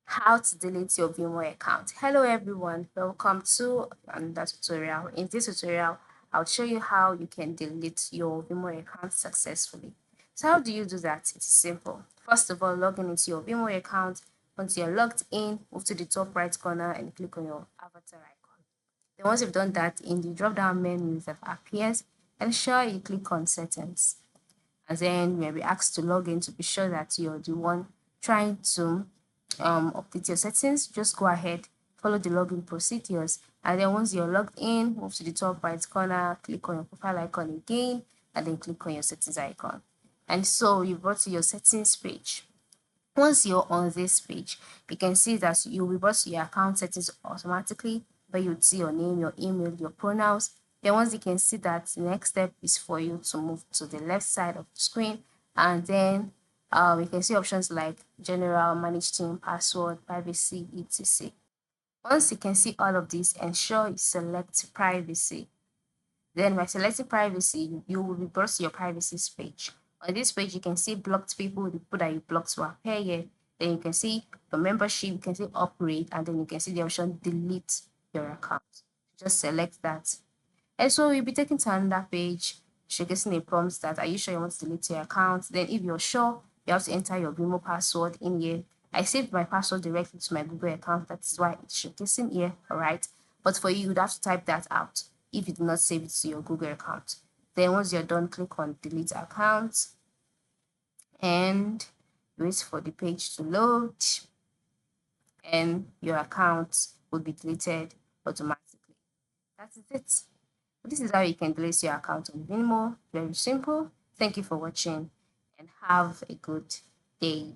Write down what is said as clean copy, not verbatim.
How to delete your Vimeo account. Hello everyone, welcome to another tutorial. In this tutorial, I'll show you how you can delete your Vimeo account successfully. So how do you do that? It's simple. First of all, log in into your Vimeo account. Once you're logged in, move to the top right corner and click on your avatar icon. Then once you've done that, in the drop down menu that appears, ensure you click on settings. And then you may be asked to log in to be sure that you're the one trying to update your settings. Just go ahead, follow the login procedures, and then once you're logged in, move to the top right corner, click on your profile icon again, and then click on your settings icon. And so you brought to your settings page. Once you're on this page, you can see that you'll be brought to your account settings automatically, where you'd see your name, your email, your pronouns. Then once you can see that, the next step is for you to move to the left side of the screen, and then you can see options like general, manage team, password, privacy, etc. Once you can see all of these, ensure you select privacy. Then by selecting privacy, you will be brought to your privacy page. On this page, you can see blocked people, the people that you blocked will appear here. Then you can see your membership, you can see upgrade, and then you can see the option delete your account. Just select that. And so you'll be taken to another page, showcasing a prompt that are you sure you want to delete your account? Then if you're sure, you have to enter your Vimeo password in here. I saved my password directly to my Google account. That is why it's showcasing here, all right? But for you, you'd have to type that out if you do not save it to your Google account. Then once you're done, click on delete account and wait for the page to load, and your account will be deleted automatically. That is it. This is how you can delete your account on Vimeo. Very simple. Thank you for watching and have a good day.